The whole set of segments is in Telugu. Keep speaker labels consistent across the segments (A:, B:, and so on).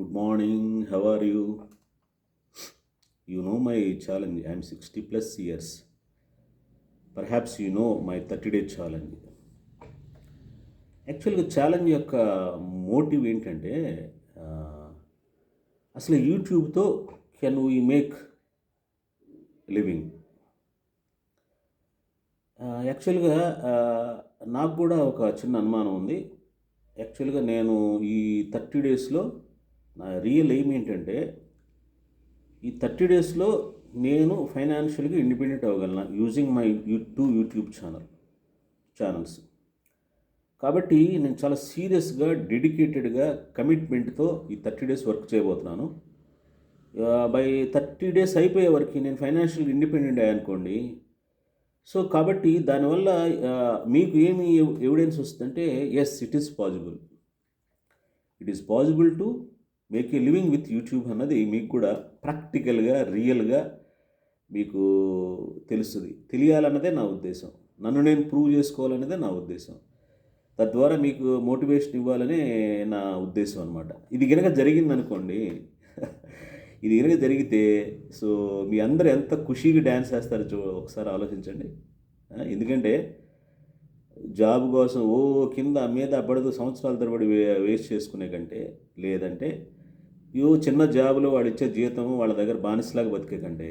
A: Good morning. How are you? You know my challenge. I'm 60 plus years. Perhaps you know my 30-day challenge. యాక్చువల్గా ఛాలెంజ్ యొక్క మోటివ్ ఏంటంటే ఆ, అసలు యూట్యూబ్తో కెన్ వీ మేక్ లివింగ్. యాక్చువల్గా నాకు కూడా ఒక చిన్న అనుమానం ఉంది. యాక్చువల్గా నేను ఈ 30 డేస్లో నా రియల్ ఎయిమ్ ఏంటంటే ఈ 30 డేస్లో నేను ఫైనాన్షియల్గా ఇండిపెండెంట్ అవ్వగలను యూజింగ్ మై యూట్యూబ్ ఛానల్స్. కాబట్టి నేను చాలా సీరియస్గా డెడికేటెడ్గా కమిట్మెంట్తో ఈ 30 డేస్ వర్క్ చేయబోతున్నాను. బై 30 డేస్ అయిపోయే వరకు నేను ఫైనాన్షియల్ ఇండిపెండెంట్ అయ్యానుకోండి. సో కాబట్టి దానివల్ల మీకు ఏమి ఎవిడెన్స్ వస్తుందంటే yes it is possible to make a living with YouTube అన్నది మీకు కూడా ప్రాక్టికల్గా రియల్గా మీకు తెలుస్తుంది. తెలియాలన్నదే నా ఉద్దేశం. నన్ను నేను ప్రూవ్ చేసుకోవాలన్నదే నా ఉద్దేశం. తద్వారా మీకు మోటివేషన్ ఇవ్వాలనే నా ఉద్దేశం అనమాట. ఇది కనుక జరిగిందనుకోండి ఇది కనుక జరిగితే సో మీ అందరూ ఎంత ఖుషీగా డ్యాన్స్ వేస్తారో ఒకసారి ఆలోచించండి. ఎందుకంటే జాబ్ కోసం కింద మీద పడుతూ సంవత్సరాల తరబడి వేస్ట్ చేసుకునే కంటే, లేదంటే చిన్న జాబులో వాడు ఇచ్చే జీతం వాళ్ళ దగ్గర బానిసలాగా బతికే కంటే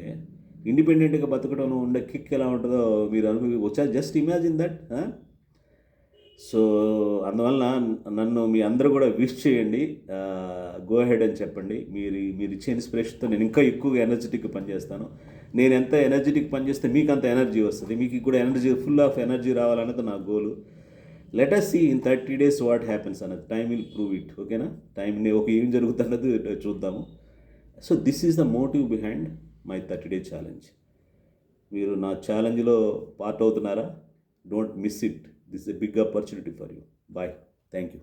A: ఇండిపెండెంట్గా బతకడం ఉండే కిక్ ఎలా ఉంటుందో మీరు ఒకసారి జస్ట్ ఇమాజిన్ దట్. సో అందువలన నన్ను మీ అందరూ కూడా విష్ చేయండి, గో హెడ్ అని చెప్పండి. మీరు ఇచ్చే ఇన్స్పిరేషన్తో నేను ఇంకా ఎక్కువగా ఎనర్జెటిక్గా పనిచేస్తాను. నేను ఎంత ఎనర్జెటిక్ పనిచేస్తే మీకు అంత ఎనర్జీ వస్తుంది. మీకు కూడా ఎనర్జీ ఫుల్ ఆఫ్ ఎనర్జీ రావాలన్నది నా goal. Let us see in 30 days what happens అన్నది. Time will prove it. ఓకేనా? ఏం జరుగుతున్నది చూద్దాము. So this is the motive behind my 30-day challenge. మీరు నా ఛాలెంజ్లో పార్ట్ అవుతున్నారా? Don't miss it. This is a big opportunity for you. Bye. Thank you.